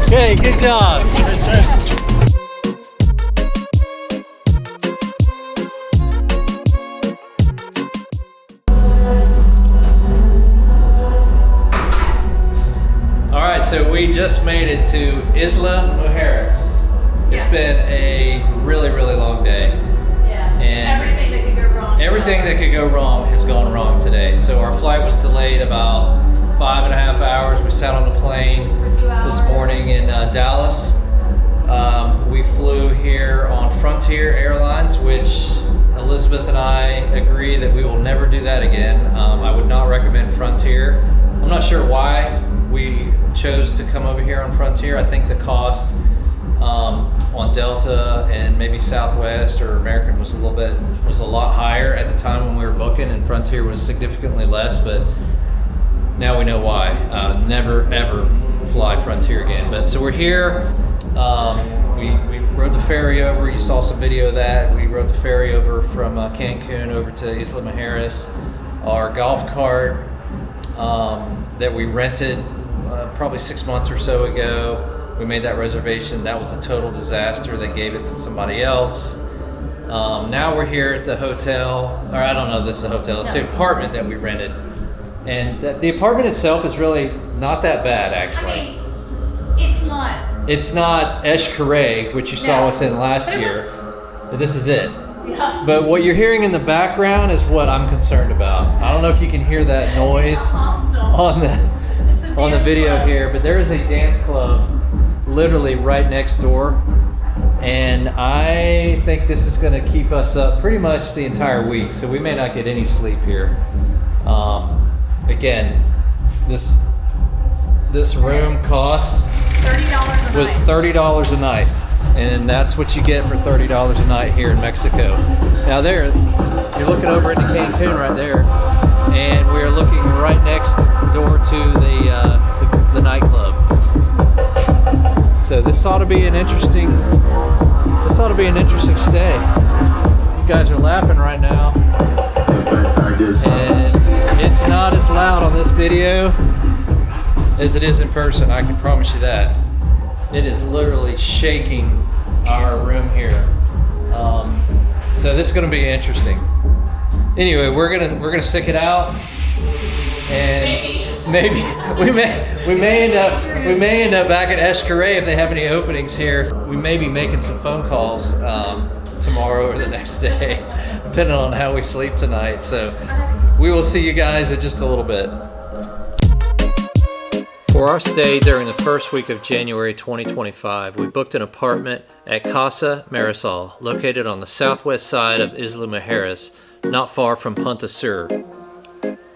Okay, good job. All right, so we just made it to Isla Mujeres. It's been a really, really long day. Yes. And everything that could go wrong. Everything that could go wrong has gone wrong today. So our flight was delayed about 5.5 hours. We sat on the plane For 2 hours. this morning in Dallas. We flew here on Frontier Airlines, which Elizabeth and I agree that we will never do that again. I would not recommend Frontier. I'm not sure why we chose to come over here on Frontier. I think the cost on Delta and maybe Southwest or American was a lot higher at the time when we were booking, and Frontier was significantly less, but now we know why. Never ever fly Frontier again. But so we're here. We rode the ferry over. You saw some video of that. We rode the ferry over from Cancun over to Isla Mujeres. Our golf cart that we rented probably 6 months or so ago, we made that reservation. That was a total disaster. They gave it to somebody else. Now we're here at the hotel, or I don't know if this is a hotel. It's the apartment that we rented. And the apartment itself is really not that bad, actually. I mean, it's not. It's not Esh-Karay, which you saw us in last year. But this is it. Yeah. But what you're hearing in the background is what I'm concerned about. I don't know if you can hear that noise on the video club here, but there is a dance club literally right next door. And I think this is going to keep us up pretty much the entire week, so we may not get any sleep here. Again, this room cost was $30 a night, and that's what you get for $30 a night here in Mexico. Now there, you're looking over into Cancun right there, and we're looking right next door to the nightclub. So this ought to be an interesting stay. You guys are laughing right now, and it's not as loud on this video as it is in person. I can promise you that. It is literally shaking our room here. So this is going to be interesting. Anyway, we're gonna stick it out, and maybe we may end up back at Esh-Karay if they have any openings here. We may be making some phone calls tomorrow or the next day, depending on how we sleep tonight. So we will see you guys in just a little bit. For our stay during the first week of January 2025, we booked an apartment at Casa Marisol, located on the southwest side of Isla Mujeres, not far from Punta Sur.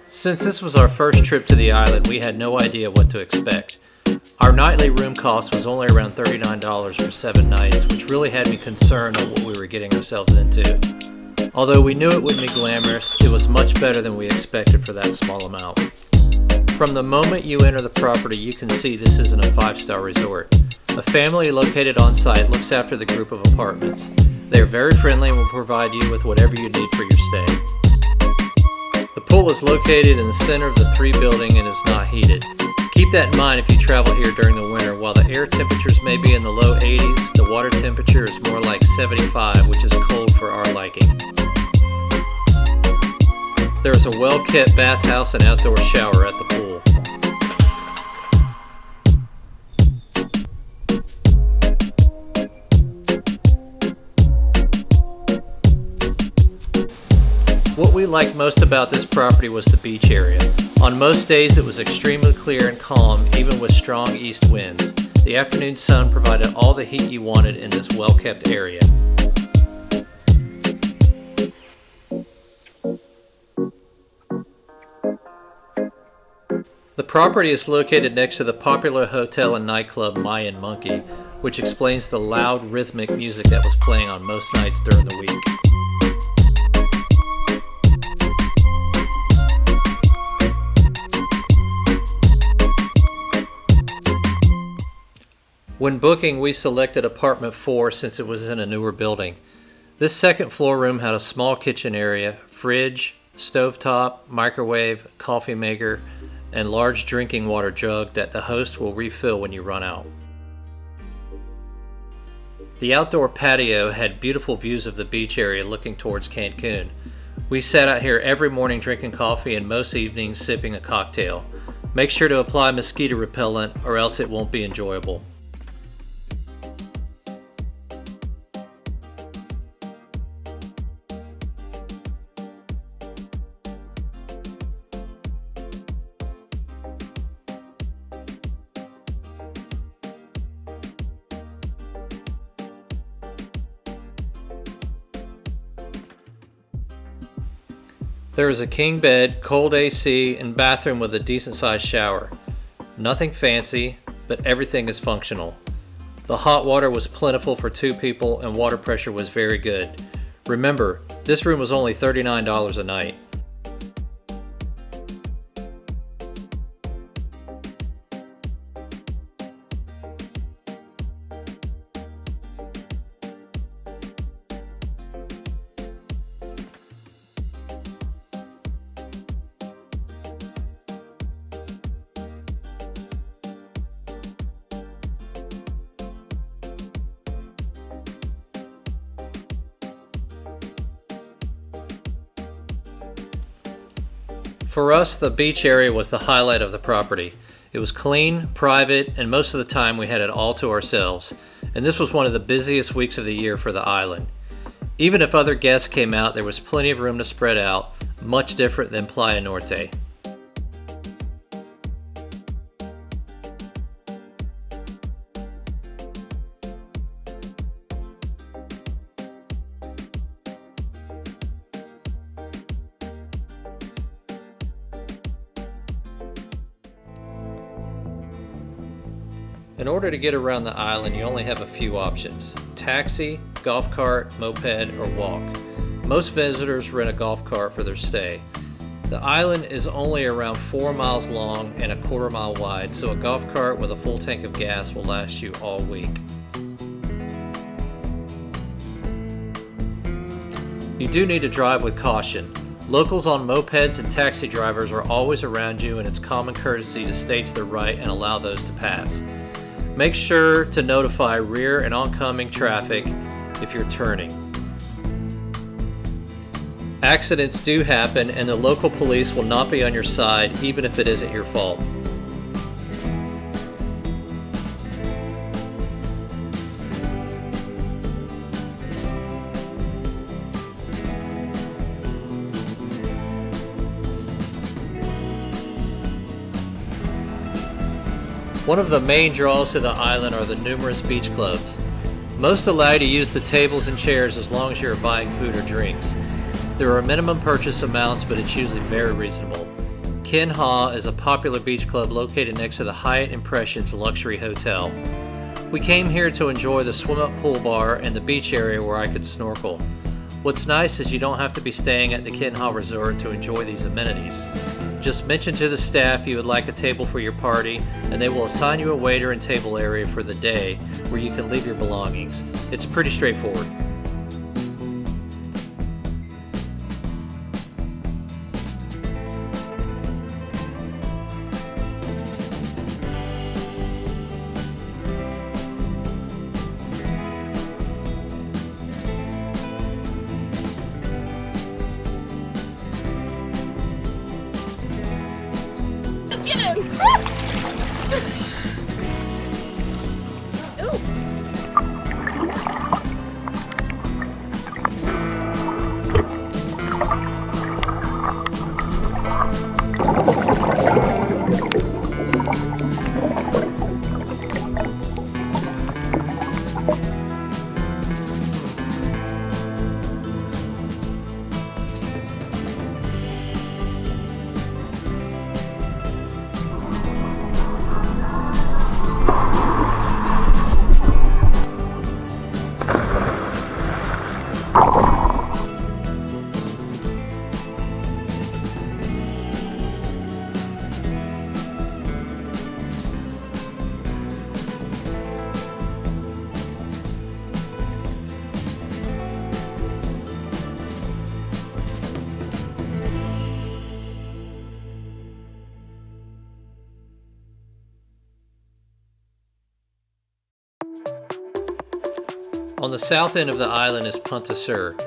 Since this was our first trip to the island, we had no idea what to expect. Our nightly room cost was only around $39 for 7 nights, which really had me concerned on what we were getting ourselves into. Although we knew it wouldn't be glamorous, it was much better than we expected for that small amount. From the moment you enter the property, you can see this isn't a 5-star resort. A family located on site looks after the group of apartments. They are very friendly and will provide you with whatever you need for your stay. The pool is located in the center of the 3 building and is not heated. Keep that in mind if you travel here during the winter. While the air temperatures may be in the low 80s, the water temperature is more like 75, which is cold for our liking. There is a well-kept bathhouse and outdoor shower at the pool. What we liked most about this property was the beach area. On most days it was extremely clear and calm, even with strong east winds. The afternoon sun provided all the heat you wanted in this well-kept area. The property is located next to the popular hotel and nightclub Mayan Monkey, which explains the loud rhythmic music that was playing on most nights during the week. When booking, we selected apartment 4 since it was in a newer building. This second floor room had a small kitchen area, fridge, stovetop, microwave, coffee maker, and large drinking water jug that the host will refill when you run out. The outdoor patio had beautiful views of the beach area looking towards Cancun. We sat out here every morning drinking coffee and most evenings sipping a cocktail. Make sure to apply mosquito repellent or else it won't be enjoyable. There is a king bed, cold AC, and bathroom with a decent sized shower. Nothing fancy, but everything is functional. The hot water was plentiful for 2 people and water pressure was very good. Remember, this room was only $39 a night. For us, the beach area was the highlight of the property. It was clean, private, and most of the time we had it all to ourselves. And this was one of the busiest weeks of the year for the island. Even if other guests came out, there was plenty of room to spread out, much different than Playa Norte. In order to get around the island, you only have a few options: taxi, golf cart, moped, or walk. Most visitors rent a golf cart for their stay. The island is only around 4 miles long and a quarter-mile wide, so a golf cart with a full tank of gas will last you all week. You do need to drive with caution. Locals on mopeds and taxi drivers are always around you, and it's common courtesy to stay to the right and allow those to pass. Make sure to notify rear and oncoming traffic if you're turning. Accidents do happen, and the local police will not be on your side even if it isn't your fault. One of the main draws to the island are the numerous beach clubs. Most allow you to use the tables and chairs as long as you're buying food or drinks. There are minimum purchase amounts, but it's usually very reasonable. Ken Ha is a popular beach club located next to the Hyatt Impressions luxury hotel. We came here to enjoy the swim-up pool bar and the beach area where I could snorkel. What's nice is you don't have to be staying at the Ken Ha Resort to enjoy these amenities. Just mention to the staff you would like a table for your party, and they will assign you a waiter and table area for the day where you can leave your belongings. It's pretty straightforward. On the south end of the island is Punta Sur.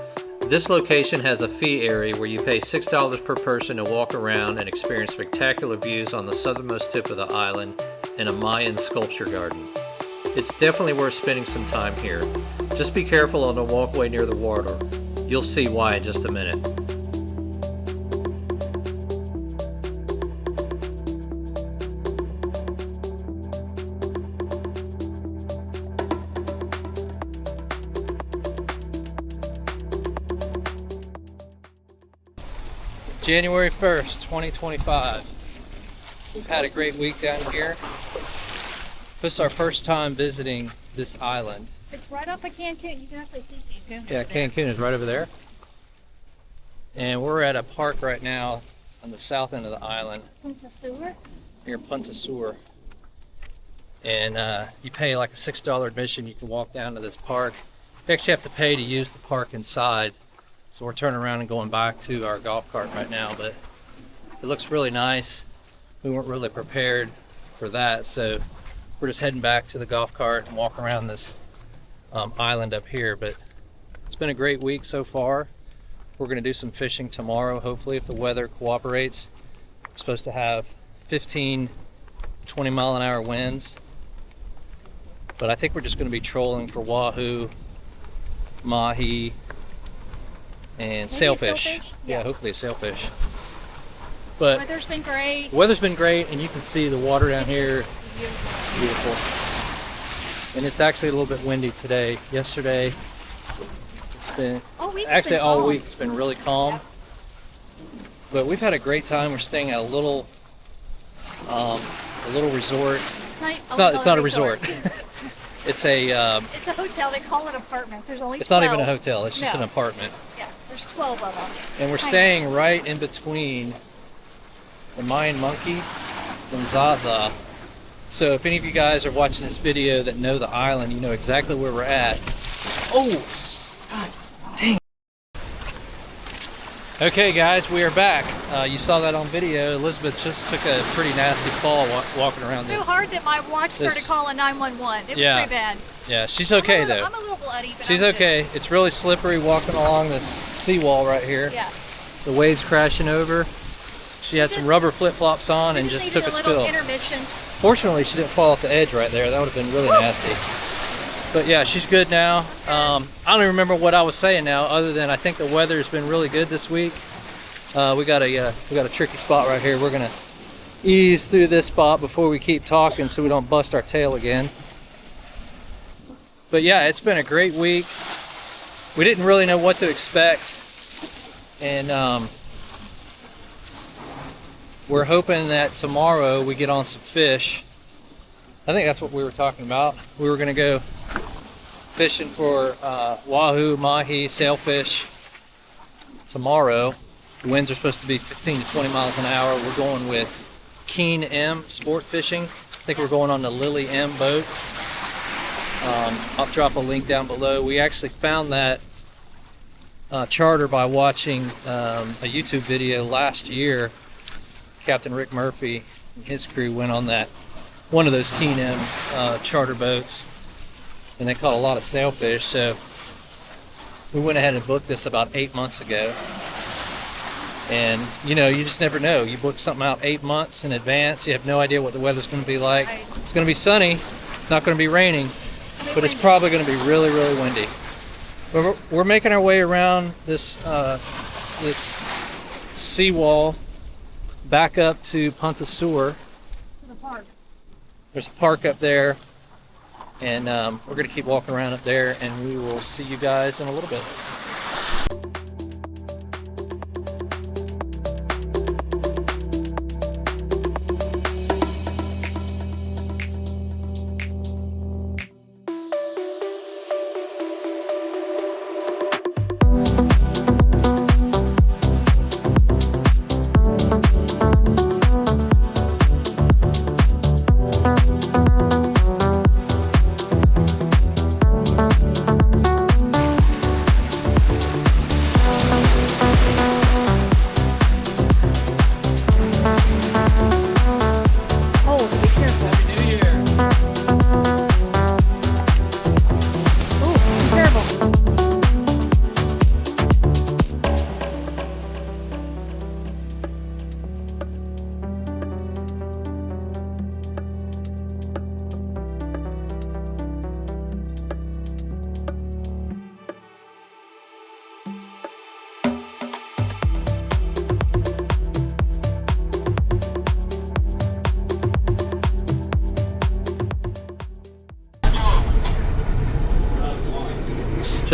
This location has a fee area where you pay $6 per person to walk around and experience spectacular views on the southernmost tip of the island and a Mayan sculpture garden. It's definitely worth spending some time here. Just be careful on the walkway near the water. You'll see why in just a minute. January 1st, 2025. We've had a great week down here. This is our first time visiting this island. It's right off of Cancun. You can actually see Cancun. Yeah, Cancun is right over there. And we're at a park right now on the south end of the island. Punta Sur. Near Punta Sur. And you pay like a $6 admission. You can walk down to this park. You actually have to pay to use the park inside. So we're turning around and going back to our golf cart right now, but it looks really nice. We weren't really prepared for that, so we're just heading back to the golf cart and walk around this island up here. But it's been a great week so far. We're going to do some fishing tomorrow, hopefully, if the weather cooperates. We're supposed to have 15, 20 mile an hour winds, but I think we're just going to be trolling for wahoo, mahi, and Maybe sailfish. Yeah, hopefully a sailfish. But weather's been great. the weather's been great, and you can see the water down here. Beautiful. And it's actually a little bit windy today. Yesterday, it's been All week. actually all week it's been really calm. But we've had a great time. We're staying at a little resort. It's not a resort. It's a It's a hotel. They call it apartments. There's only it's 12. not even a hotel. It's just No. an apartment. Yeah, there's 12 of them. And we're Tiny. staying right in between the Mayan monkey and Zaza. So if any of you guys are watching this video that know the island, you know exactly where we're at. Oh, God dang. Okay guys, we are back. You saw that on video. Elizabeth just took a pretty nasty fall walking around So this. hard that my watch started calling 911. It was Yeah. pretty bad. Yeah, she's okay I'm though. a little bloody, but She's I'm good. okay. It's really slippery walking along this seawall right here. Yeah. The waves crashing over. She had some rubber flip-flops on and just took a needed a little spill. intermission. Fortunately, she didn't fall off the edge right there. That would have been really nasty. But yeah, she's good now. I don't even remember what I was saying now, other than I think the weather has been really good this week. We got a tricky spot right here. We're gonna ease through this spot before we keep talking, so we don't bust our tail again. But yeah, it's been a great week. We didn't really know what to expect, and we're hoping that tomorrow we get on some fish. I think that's what we were talking about. We were gonna go fishing for wahoo, mahi, sailfish tomorrow. The winds are supposed to be 15 to 20 miles an hour. We're going with Keen M Sportfishing. I think we're going on the Lily M boat. I'll drop a link down below. We actually found that charter by watching a YouTube video last year. Captain Rick Murphy and his crew went on one of those Keen M charter boats, and they caught a lot of sailfish. So we went ahead and booked this about 8 months ago. And you know, you just never know. You book something out 8 months in advance. You have no idea what the weather's going to be like. Right. It's going to be sunny. It's not going to be raining, but it's probably going to be really, really windy. But we're making our way around this seawall back up to Punta Sur. To the park. There's a park up there, and we're going to keep walking around up there, and we will see you guys in a little bit.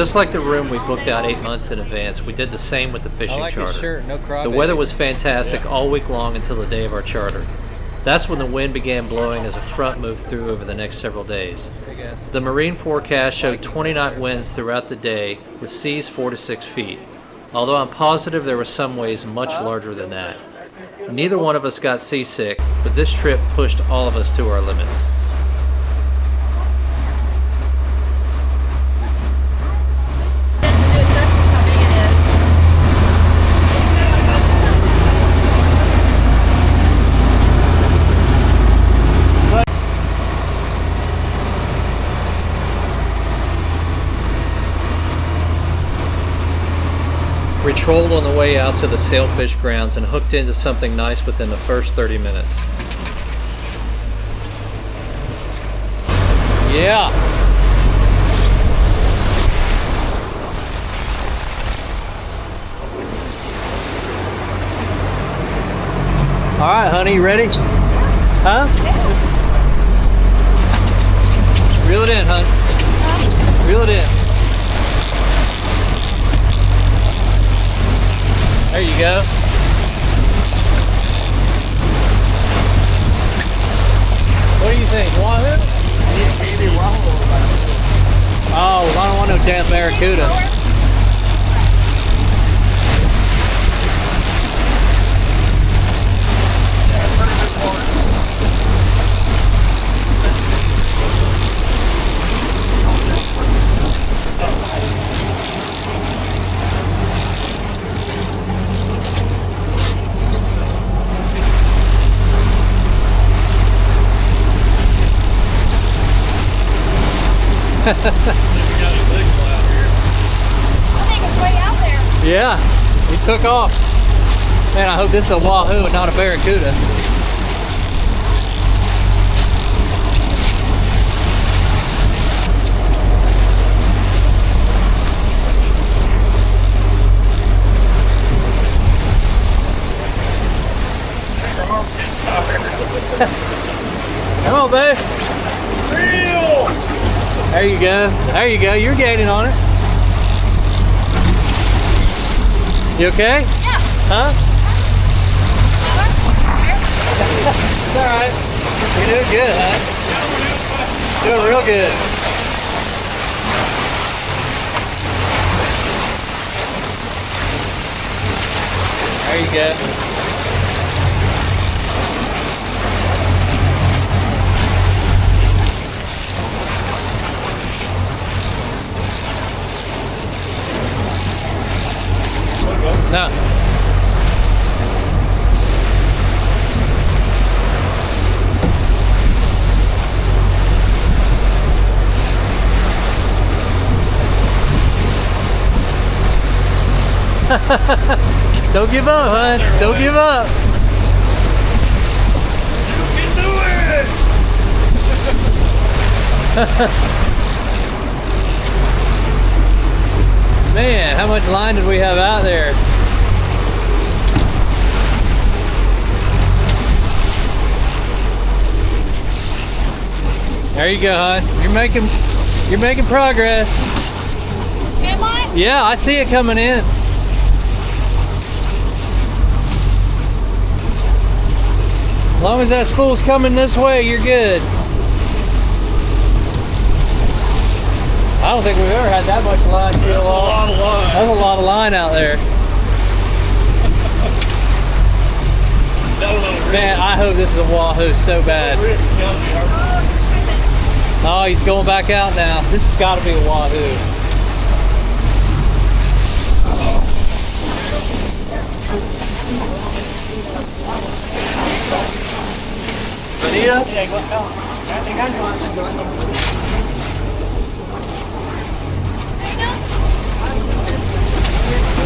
Just like the room we booked out 8 months in advance, we did the same with the fishing charter. Shirt, no The weather was fantastic all week long until the day of our charter. That's when the wind began blowing as a front moved through over the next several days. The marine forecast showed 20-knot winds throughout the day with seas 4 to 6 feet, although I'm positive there were some waves much larger than that. Neither one of us got seasick, but this trip pushed all of us to our limits. We trolled on the way out to the sailfish grounds and hooked into something nice within the first 30 minutes. Yeah! Alright, honey, you ready? Huh? Reel it in, hon. Reel it in. There you go. What do you think? Wahoo? Oh, I don't want no damn barracuda. I think it's way out there. Yeah, he took off. Man, I hope this is a wahoo and not a barracuda. Come on, babe. There you go. There you go. You're gaining on it. You okay? Yeah. Huh? It's all right. You're doing good, huh? Doing real good. There you go. No. Don't give up, hon. Don't give up. You can do it! Man, how much line did we have out there? There you go, hon. You're making progress. Am I? Yeah, I see it coming in. As long as that spool's coming this way, you're good. I don't think we've ever had that much line peel off. That's a lot of line. That's a lot of line out there. Man, I hope this is a wahoo so bad. Oh, he's going back out now. This has got to be a wahoo. Bonita?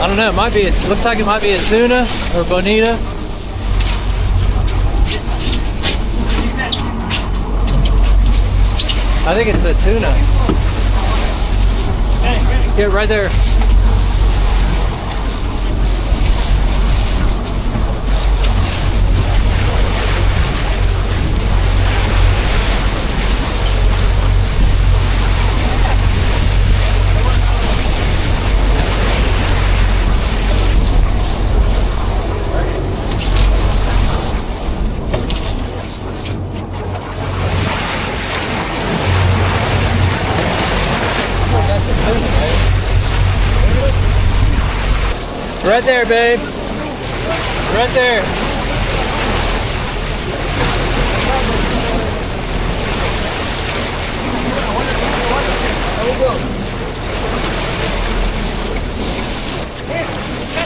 I don't know. It might be. It looks like it might be a tuna or bonita. I think it's a tuna. Here, right there. Right there, babe. Right there.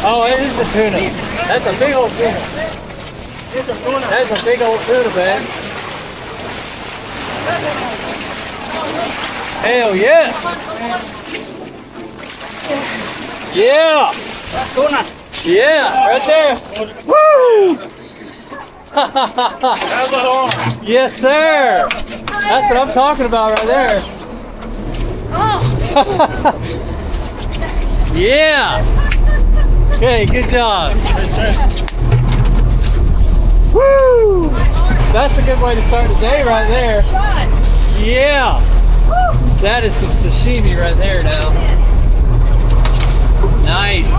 Oh, it is a tuna. That's a big old tuna. That's a big old tuna, man. Hell yeah! Yeah! Tuna. Yeah, right there. Woo! Yes, sir. That's what I'm talking about right there. Yeah. Okay, good job. Woo! That's a good way to start the day right there. Yeah. That is some sashimi right there now. Nice.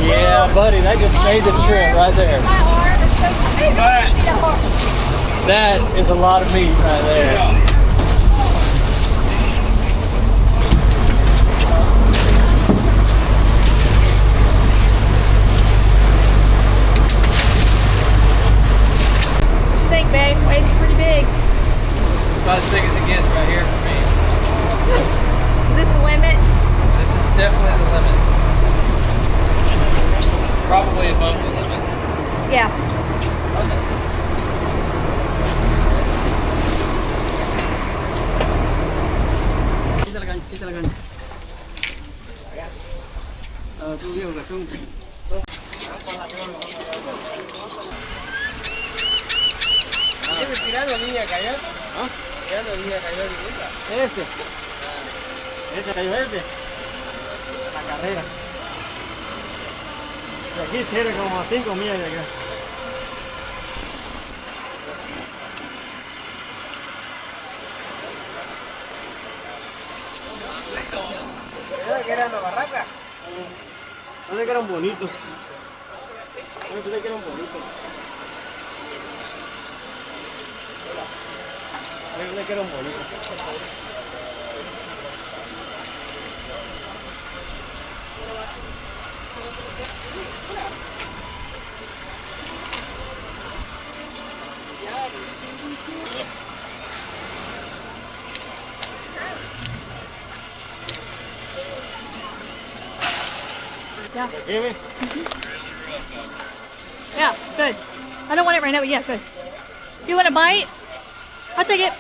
Yeah, buddy, that just made the trip right there. That is a lot of meat right there. What you think, babe? Waves pretty big. It's about as big as it gets right here for me. Is this the limit? This is definitely the limit. Probably above the limit. Yeah. Este cayó verde. La carrera. De aquí cierra como a 5 millas de acá. ¿Que eran la barraca? No sé que eran bonitos. No sé que eran bonitos. No sé que eran bonitos. Yeah. Give me. Yeah, good. I don't want it right now, but yeah, good. Do you want a bite? I'll take it.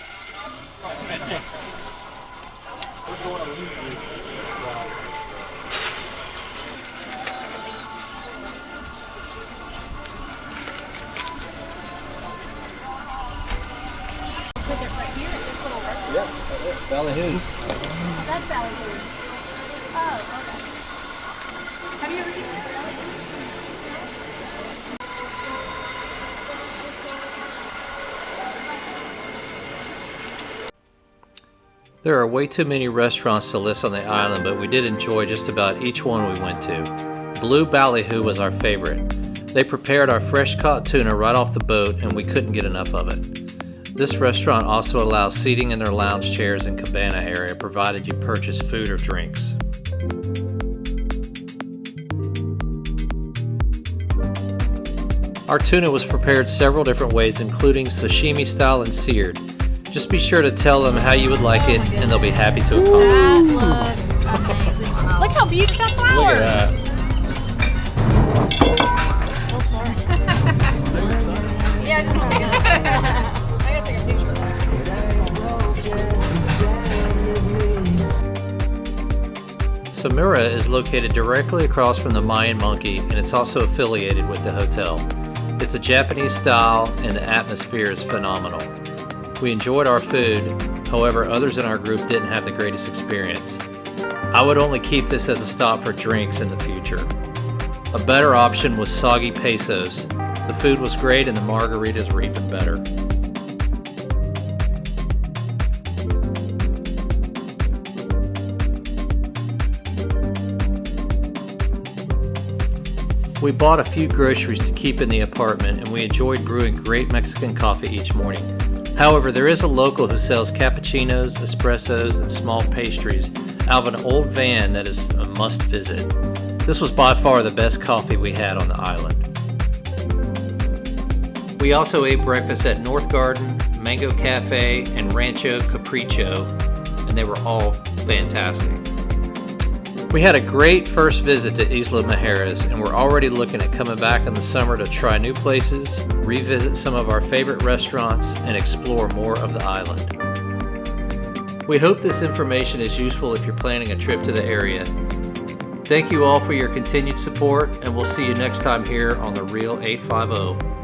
Ballyhoo. That's Ballyhoo. Oh, okay. Have you ever eaten that? There are way too many restaurants to list on the island, but we did enjoy just about each one we went to. Blue Ballyhoo was our favorite. They prepared our fresh caught tuna right off the boat and we couldn't get enough of it. This restaurant also allows seating in their lounge chairs and cabana area provided you purchase food or drinks. Our tuna was prepared several different ways, including sashimi style and seared. Just be sure to tell them how you would like it and they'll be happy to accommodate. That looks amazing. Look how beautiful that flowers. Look at that. Yeah, I just want to take I gotta take a picture of that. Samura is located directly across from the Mayan Monkey and it's also affiliated with the hotel. It's a Japanese style and the atmosphere is phenomenal. We enjoyed our food, however others in our group didn't have the greatest experience. I would only keep this as a stop for drinks in the future. A better option was Soggy Pesos. The food was great and the margaritas were even better. We bought a few groceries to keep in the apartment and we enjoyed brewing great Mexican coffee each morning. However, there is a local who sells cappuccinos, espressos, and small pastries out of an old van that is a must visit. This was by far the best coffee we had on the island. We also ate breakfast at North Garden, Mango Cafe, and Rancho Capricho, and they were all fantastic. We had a great first visit to Isla Mujeres, and we're already looking at coming back in the summer to try new places, revisit some of our favorite restaurants, and explore more of the island. We hope this information is useful if you're planning a trip to the area. Thank you all for your continued support, and we'll see you next time here on The Real 850.